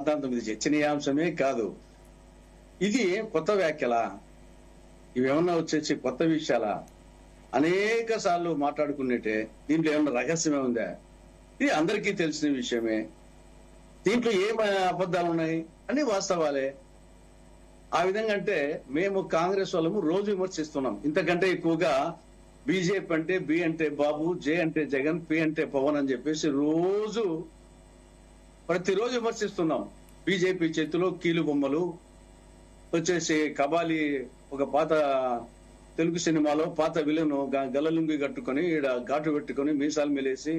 రాద్ధాంతం, ఇది చర్చనీయాంశమే కాదు. ఇది కొత్త వ్యాఖ్యలా? ఇవేమన్నా వచ్చేసి కొత్త విషయాలా? అనేక సార్లు మాట్లాడుకునేటే. దీంట్లో ఏమన్నా రహస్యమే ఉందా? ఇది అందరికీ తెలిసిన విషయమే. దీంట్లో ఏం అబద్ధాలు ఉన్నాయి? అన్ని వాస్తవాలే. ఆ విధంగా అంటే మేము కాంగ్రెస్ వాళ్ళము రోజు విమర్శిస్తున్నాం. ఇంతకంటే ఎక్కువగా బీజేపీ అంటే బి అంటే బాబు, జే అంటే జగన్, పి అంటే పవన్ అని చెప్పేసి ప్రతిరోజు విమర్శిస్తున్నాం. బీజేపీ చేతిలో కీలు బొమ్మలు వచ్చేసి కబాలి, ఒక పాత తెలుగు సినిమాలో పాత విలను గల్లలుంగి కట్టుకొని ఈడ ఘాటు పెట్టుకొని మీసాలు మెలేసి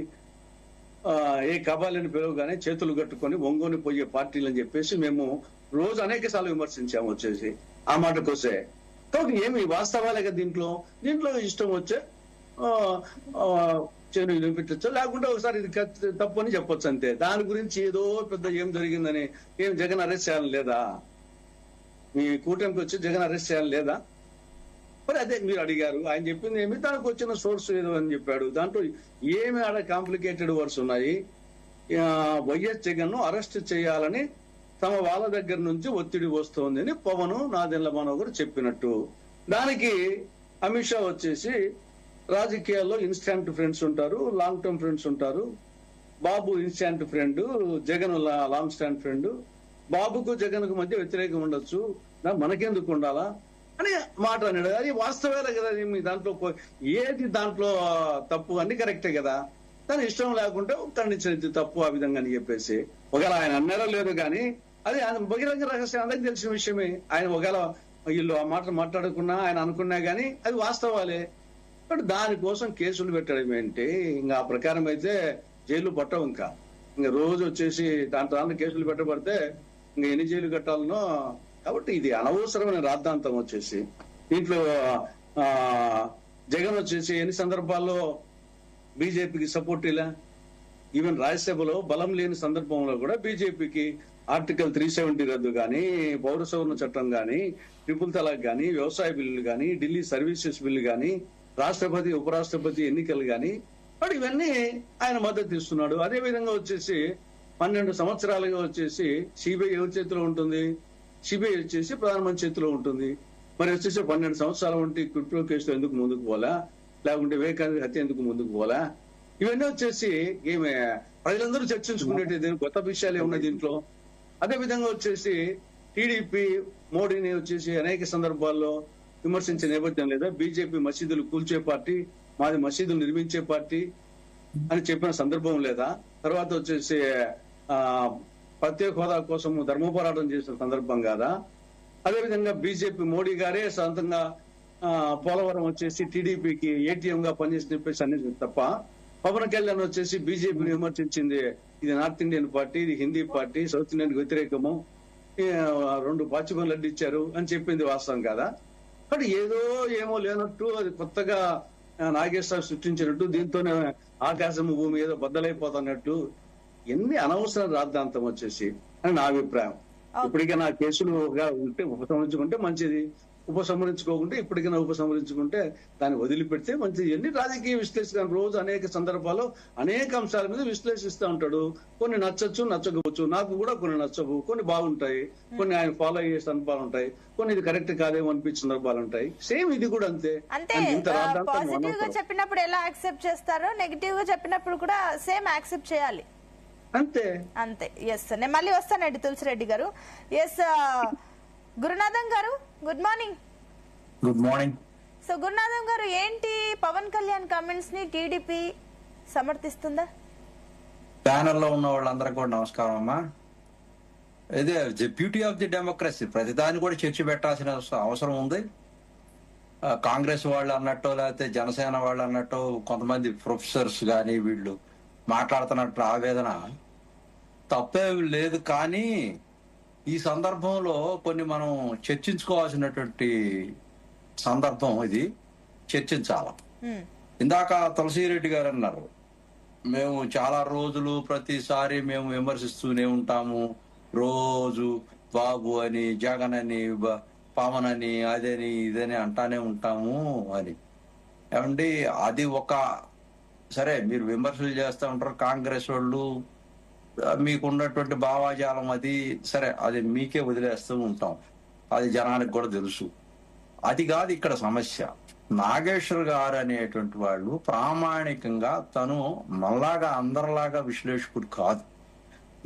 ఏ కబాలిని పిలవగానే చేతులు కట్టుకొని ఒంగోని పోయే పార్టీలు అని చెప్పేసి మేము రోజు అనేక సార్లు విమర్శించాము. వచ్చేసి ఆ మాటకొస్తే కాబట్టి ఏమి వాస్తవాలే కదా. దీంట్లో ఇష్టం వచ్చే చేను వినిపించచ్చు, లేకుంటే ఒకసారి ఇది తప్పు అని చెప్పొచ్చు అంతే. దాని గురించి ఏదో పెద్ద ఏం జరిగిందని ఏం జగన్ అరెస్ట్ చేయాలని లేదా? మీ కూటమికి వచ్చి జగన్ అరెస్ట్ చేయాలని లేదా? మరి అదే మీరు అడిగారు. ఆయన చెప్పింది ఏమి, దానికి వచ్చిన సోర్స్ ఏదో అని చెప్పాడు. దాంట్లో ఏమి ఆడ కాంప్లికేటెడ్ వర్డ్స్ ఉన్నాయి. వైఎస్ జగన్ ను అరెస్ట్ చేయాలని తమ వాళ్ళ దగ్గర నుంచి ఒత్తిడి వస్తోంది అని పవన్, నాదెండ్ల మనోహర్ కూడా చెప్పినట్టు. దానికి అమిత్ షా వచ్చేసి రాజకీయాల్లో ఇన్స్టాంట్ ఫ్రెండ్స్ ఉంటారు, లాంగ్ టర్మ్ ఫ్రెండ్స్ ఉంటారు. Babu instant friend, Jagan long stand friend. బాబుకు జగన్ కు మధ్య వ్యతిరేకం ఉండొచ్చు, మనకెందుకు ఉండాలా అని మాట అన్నాడు. అది వాస్తవేలే కదా. దాంట్లో ఏది దాంట్లో తప్పు? అన్ని కరెక్టే కదా. దాని ఇష్టం లేకుంటే ఖండించినది తప్పు ఆ విధంగా అని చెప్పేసి ఒకవేళ ఆయన అన్నారో లేదో కానీ అది బహిరంగ రహస్యం, అందరికి తెలిసిన విషయమే. ఆయన ఒకవేళ వీళ్ళు ఆ మాటలు మాట్లాడుకున్నా, ఆయన అనుకున్నా గానీ అది వాస్తవాలే. బట్ దానికోసం కేసులు పెట్టడం ఏంటి? ఇంకా ఆ ప్రకారం అయితే జైలు పట్టవు. ఇంకా రోజు వచ్చేసి దాంట్లో కేసులు పెట్టబడితే ఇంకా ఎన్ని జైలు కట్టాలనో. కాబట్టి ఇది అనవసరమైన రాద్ధాంతం. వచ్చేసి దీంట్లో జగన్ వచ్చేసి ఎన్ని సందర్భాల్లో బీజేపీకి సపోర్ట్ ఇలా, ఈవెన్ రాజ్యసభలో బలం లేని సందర్భంలో కూడా బీజేపీకి ఆర్టికల్ 370 రద్దు గాని, పౌర సవరణ చట్టం గాని, ట్రిపుల్ తలాక్ గాని, వ్యవసాయ బిల్లులు గాని, ఢిల్లీ సర్వీసెస్ బిల్లు గాని, రాష్ట్రపతి ఉపరాష్ట్రపతి ఎన్నికలు గాని, వాడు ఇవన్నీ ఆయన మద్దతు ఇస్తున్నాడు. అదే విధంగా వచ్చేసి 12 సంవత్సరాలుగా వచ్చేసి సిబిఐ ఎవరి చేతిలో ఉంటుంది? సిబిఐ వచ్చేసి ప్రధానమంత్రి చేతిలో ఉంటుంది. మరి వచ్చేసి 12 సంవత్సరాల ఉంటే క్రిప్టో కేసులో ఎందుకు ముందుకు పోలా? లేకుంటే వివేకానంద హత్య ఎందుకు ముందుకు పోలా? ఇవన్నీ వచ్చేసి ఏమే ప్రజలందరూ చర్చించుకునేది కొత్త విషయాలు ఏమున్నాయి దీంట్లో. అదే విధంగా వచ్చేసి టీడీపీ మోడీని వచ్చేసి అనేక సందర్భాల్లో విమర్శించే నేపథ్యం లేదా? బీజేపీ మసీదులు కూల్చే పార్టీ, మాది మసీదులు నిర్మించే పార్టీ అని చెప్పిన సందర్భం లేదా? తర్వాత వచ్చేసి ప్రత్యేక హోదా కోసం ధర్మ పోరాటం చేసిన సందర్భం కాదా? అదేవిధంగా బీజేపీ మోడీ గారే సొంతంగా పోలవరం వచ్చేసి టీడీపీకి ఏటీఎం గా పనిచేసి చెప్పేసి అనేది తప్ప, పవన్ కళ్యాణ్ వచ్చేసి బీజేపీని విమర్శించింది ఇది నార్త్ ఇండియన్ పార్టీ, ఇది హిందీ పార్టీ, సౌత్ ఇండియన్ వ్యతిరేకము, 2 పాచికం లడ్డు ఇచ్చారు అని చెప్పింది వాస్తవం కాదా? కానీ ఏమో లేనట్టు, అది కొత్తగా నాగేశ్వరరావు సృష్టించినట్టు, దీంతోనే ఆకాశం భూమి ఏదో బద్దలైపోతున్నట్టు ఎన్ని అనవసర రాద్ధాంతం వచ్చేసి అని నా అభిప్రాయం. ఇప్పటికైనా కేసులు ఉంటే ఉపసంహరించుకుంటే మంచిది, ఉపసంహరించుకోకుంటే ఇప్పటికైనా ఉపసంహరించుకుంటే దాన్ని వదిలిపెడితే మంచిది. ఎన్ని రాజకీయ విశ్లేషణ రోజు అనేక సందర్భాల్లో అనేక అంశాల మీద విశ్లేషిస్తూ ఉంటాడు. కొన్ని నచ్చచ్చు, నచ్చకపోవచ్చు. నాకు కూడా కొన్ని నచ్చవు, కొన్ని బాగుంటాయి, కొన్ని ఆయన ఫాలో అయ్యే సందర్భాలు ఉంటాయి, కొన్ని ఇది కరెక్ట్ కాదేమో అనిపించిన సందర్భాలు ఉంటాయి. సేమ్ ఇది కూడా అంతే. పాజిటివ్ గా చెప్పినప్పుడు ఎలా యాక్సెప్ట్ చేస్తారో, నెగిటివ్ గా చెప్పినప్పుడు కూడా సేమ్ యాక్సెప్ట్ చేయాలి అంతే. ఎస్, నేను మళ్ళీ వస్తానండి తులసిరెడ్డి గారు. ఎస్, గురునాథం గారు good morning. Good morning. So Gurunatham గారు, ఏంటి పవన్ కళ్యాణ్ కామెంట్స్ ని టీడీపీ సమర్థిస్తుందా? ప్యానెల్ లో ఉన్న వాళ్ళందరూ కూడా నమస్కారం అమ్మా. ఇదే బ్యూటీ ఆఫ్ ది డెమోక్రసీ. ప్రతిదాన్ని కూడా చర్చ పెట్టాల్సిన అవసరం ఉంది. కాంగ్రెస్ వాళ్ళు అన్నట్టు, లేకపోతే జనసేన వాళ్ళు అన్నట్టు కొంతమంది ప్రొఫెసర్స్ గాని వీళ్ళు మాట్లాడుతున్నట్టు ఆవేదన తప్పేమి లేదు. కానీ ఈ సందర్భంలో కొన్ని మనం చర్చించుకోవాల్సినటువంటి సందర్భం, ఇది చర్చించాల. ఇందాక తులసిరెడ్డి గారు అన్నారు, మేము చాలా రోజులు ప్రతిసారి మేము విమర్శిస్తూనే ఉంటాము, రోజు బాబు అని, జగన్ అని, పవన్ అని, అదని ఇదని అంటానే ఉంటాము అని. ఏమండి, అది ఒక సరే మీరు విమర్శలు చేస్తూ ఉంటారు. కాంగ్రెస్ వాళ్ళు మీకు ఉన్నటువంటి భావాజాలం అది సరే, అది మీకే వదిలేస్తూ ఉంటాం, అది జనానికి కూడా తెలుసు. అది కాదు ఇక్కడ సమస్య. నాగేశ్వర్ గారు అనేటువంటి వాళ్ళు ప్రామాణికంగా తను మనలాగా అందరిలాగా విశ్లేషకుడు కాదు,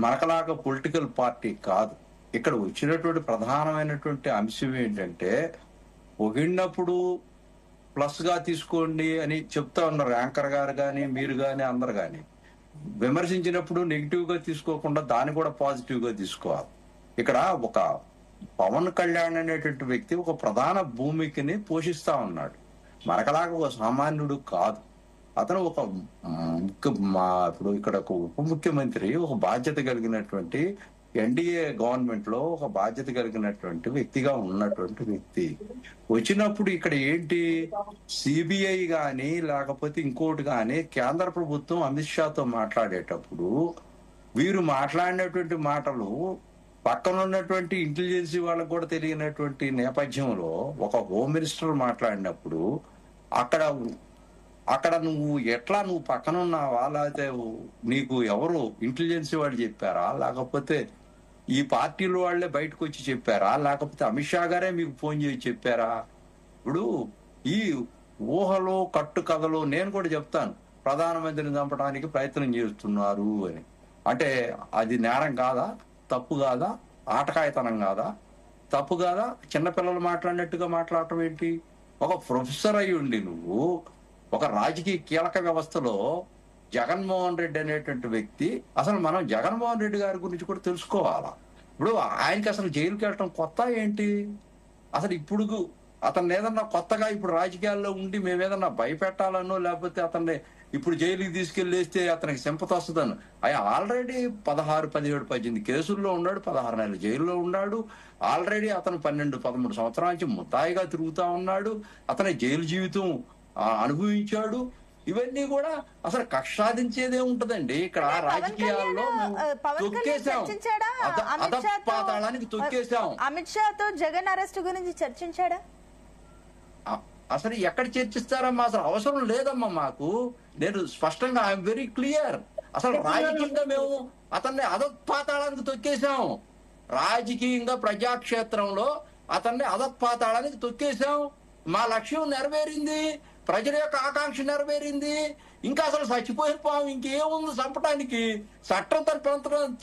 మనకలాగా పొలిటికల్ పార్టీ కాదు. ఇక్కడ వచ్చినటువంటి ప్రధానమైనటువంటి అంశం ఏంటంటే, పొగిడినప్పుడు ప్లస్ గా తీసుకోండి అని చెప్తా ఉన్నారు యాంకర్ గారు కానీ మీరు కానీ అందరు కానీ. విమర్శించినప్పుడు నెగిటివ్ గా తీసుకోకుండా దాన్ని కూడా పాజిటివ్ గా తీసుకోవాలి. ఇక్కడ ఒక పవన్ కళ్యాణ్ అనేటువంటి వ్యక్తి ఒక ప్రధాన భూమికని పోషిస్తా ఉన్నాడు, మనకలాగా ఒక సామాన్యుడు కాదు. అతను ఒక ఇప్పుడు ఇక్కడ ఒక ఉప ముఖ్యమంత్రి, ఒక బాధ్యత కలిగినటువంటి ఎన్డీఏ గవర్నమెంట్ లో ఒక బాధ్యత కలిగినటువంటి వ్యక్తిగా ఉన్నటువంటి వ్యక్తి వచ్చినప్పుడు ఇక్కడ ఏంటి, సిబిఐ గాని లేకపోతే ఇంకోటి గాని కేంద్ర ప్రభుత్వం అమిత్ షాతో మాట్లాడేటప్పుడు వీరు మాట్లాడినటువంటి మాటలు పక్కన ఉన్నటువంటి ఇంటెలిజెన్సీ వాళ్ళకు కూడా తెలియనటువంటి నేపథ్యంలో ఒక హోమ్ మినిస్టర్ మాట్లాడినప్పుడు అక్కడ నువ్వు పక్కన ఉన్నావా, లేకపోతే నీకు ఎవరు ఇంటెలిజెన్సీ వాళ్ళు చెప్పారా, లేకపోతే ఈ పార్టీల వాళ్లే బయటకు వచ్చి చెప్పారా, లేకపోతే అమిత్ షా గారే మీకు ఫోన్ చేసి చెప్పారా? ఇప్పుడు ఈ ఊహలో కట్టు కథలో నేను కూడా చెప్తాను, ప్రధానమంత్రిని చంపడానికి ప్రయత్నం చేస్తున్నారు అని. అంటే అది నేరం కాదా, తప్పు కాదా, ఆటకాయతనం కాదా, తప్పు కాదా? చిన్నపిల్లలు మాట్లాడినట్టుగా మాట్లాడటం ఏంటి? ఒక ప్రొఫెసర్ అయి ఉండి నువ్వు ఒక రాజకీయ కీలక వ్యవస్థలో జగన్మోహన్ రెడ్డి అనేటువంటి వ్యక్తి, అసలు మనం జగన్మోహన్ రెడ్డి గారి గురించి కూడా తెలుసుకోవాలా. ఇప్పుడు ఆయనకి అసలు జైలుకి వెళ్ళటం కొత్త ఏంటి? అసలు ఇప్పుడు అతన్ని ఏదన్నా కొత్తగా ఇప్పుడు రాజకీయాల్లో ఉండి మేమేదన్నా భయపెట్టాలనో, లేకపోతే అతన్ని ఇప్పుడు జైలుకి తీసుకెళ్లేస్తే అతనికి సింపతి వస్తుందను. ఆయన ఆల్రెడీ 16, 17, 18 కేసుల్లో ఉన్నాడు, 16 నెలలు జైల్లో ఉన్నాడు. ఆల్రెడీ అతను 12, 13 సంవత్సరాల నుంచి ముద్దాయిగా తిరుగుతా ఉన్నాడు. అతని జైలు జీవితం అనుభవించాడు. ఇవన్నీ కూడా అసలు కక్ష సాధించేదే ఉంటదండి. ఇక్కడ రాజకీయాల్లో తొక్కేసాం, అధపాతాళానికి తొక్కేసాం. అమిత్ షాతో జగన్ అరెస్ట్ గురించి చర్చించాడా? అసలు ఎక్కడ చర్చిస్తారమ్మా? అసలు అవసరం లేదమ్మా మాకు. నేను స్పష్టంగా ఐఎమ్ వెరీ క్లియర్. అసలు రాజకీయంగా మేము అతన్ని అధపాతాళానికి తొక్కేసాం. రాజకీయంగా ప్రజాక్షేత్రంలో అతన్ని అధపాతాళానికి తొక్కేసాం. మా లక్ష్యం నెరవేరింది, ప్రజల యొక్క ఆకాంక్ష నెరవేరింది. ఇంకా అసలు చచ్చిపోయిన పాము ఇంకేముంది చంపడానికి? చట్టం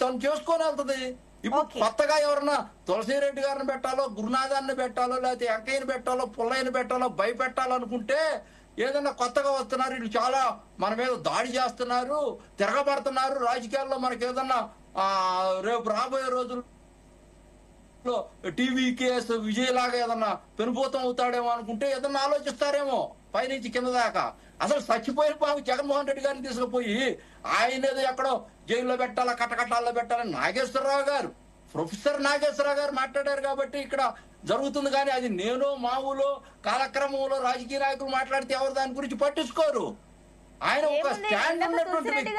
తను చేసుకొని వెళ్తుంది. ఇప్పుడు కొత్తగా ఎవరన్నా తులసిరెడ్డి గారిని పెట్టాలో, గురునాథాన్ని పెట్టాలో, లేకపోతే వెంకయ్యని పెట్టాలో, పుల్లయ్యని పెట్టాలో, భయపెట్టాలనుకుంటే ఏదన్నా కొత్తగా వస్తున్నారు, వీళ్ళు చాలా మన మీద దాడి చేస్తున్నారు, తిరగబడుతున్నారు, రాజకీయాల్లో మనకి ఏదన్నా రేపు రాబోయే రోజుల్లో టీవీ కేసు విజయ్ లాగా ఏదన్నా పెనుభూతం అవుతాడేమో అనుకుంటే ఏదన్నా ఆలోచిస్తారేమో పైనుంచి కింద దాకా. అసలు చచ్చిపోయిన పాము జగన్మోహన్ రెడ్డి గారిని తీసుకుపోయి ఆయన ఏదో ఎక్కడో జైల్లో పెట్టాలా, కటకటాల్లో పెట్టాలని నాగేశ్వరరావు గారు, ప్రొఫెసర్ నాగేశ్వరరావు గారు మాట్లాడారు కాబట్టి ఇక్కడ జరుగుతుంది. కానీ అది నేను మామూలు కాలక్రమంలో రాజకీయ నాయకులు మాట్లాడితే ఎవరు దాని గురించి పట్టించుకోరు. ఆయన ఒక స్టాండ్ ఉన్నటువంటి వ్యక్తి.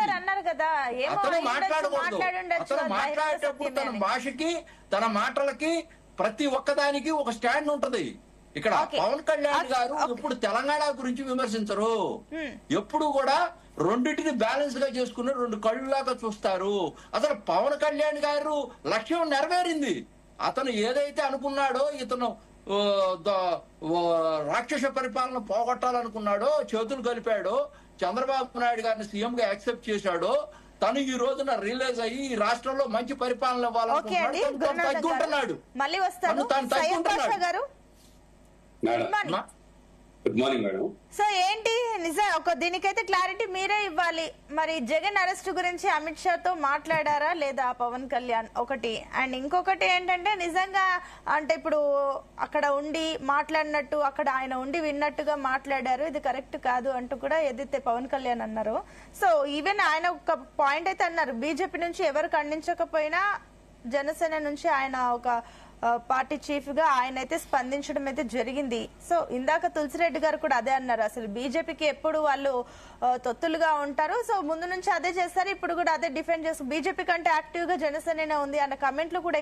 అతను మాట్లాడకూడదు. అతను మాట్లాడేటప్పుడు తన భాషకి, తన మాటలకి, ప్రతి ఒక్కదానికి ఒక స్టాండ్ ఉంటది. ఇక్కడ పవన్ కళ్యాణ్ గారు ఎప్పుడు తెలంగాణ గురించి విమర్శించరు. ఎప్పుడు కూడా రెండింటిని బ్యాలెన్స్ గా చేసుకుని రెండు కళ్ళులాగా చూస్తారు. అసలు పవన్ కళ్యాణ్ గారు లక్ష్యం నెరవేరింది. అతను ఏదైతే అనుకున్నాడో, ఇతను రాక్షస పరిపాలన పోగొట్టాలనుకున్నాడో, చేతులు కలిపాడో, చంద్రబాబు నాయుడు గారిని సీఎం గా యాక్సెప్ట్ చేశాడో, తను ఈ రోజున రిలీజ్ అయ్యి ఈ రాష్ట్రంలో మంచి పరిపాలన ఇవ్వాలనుకుంటున్నాడు. తగ్గుంటున్నాడు. Good morning madam. సో ఏంటి నిజం దీనికైతే క్లారిటీ మీరే ఇవ్వాలి. మరి జగన్ అరెస్ట్ గురించి అమిత్ షాతో మాట్లాడారా లేదా పవన్ కళ్యాణ్? ఒకటి. అండ్ ఇంకొకటి ఏంటంటే, నిజంగా అంటే ఇప్పుడు అక్కడ ఉండి మాట్లాడినట్టు, అక్కడ ఆయన ఉండి విన్నట్టుగా మాట్లాడారు, ఇది కరెక్ట్ కాదు అంటూ కూడా ఏదైతే పవన్ కళ్యాణ్ అన్నారు. సో ఈవెన్ ఆయన ఒక పాయింట్ అయితే అన్నారు, బీజేపీ నుంచి ఎవరు ఖండించకపోయినా జనసేన నుంచి ఆయన ఒక పార్టీ చీఫ్ గా ఆయన అయితే స్పందించడం అయితే జరిగింది. సో ఇందాక తులసిరెడ్డి గారు కూడా అదే అన్నారు, అసలు బీజేపీకి ఎప్పుడు వాళ్ళు తొత్తులుగా ఉంటారు, సో ముందు నుంచి అదే చేస్తారు, ఇప్పుడు కూడా అదే డిఫెండ్ చేస్తారు, బీజేపీ కంటే యాక్టివ్ గా జనసేన ఉంది అన్న కమెంట్లు కూడా ఎక్కువ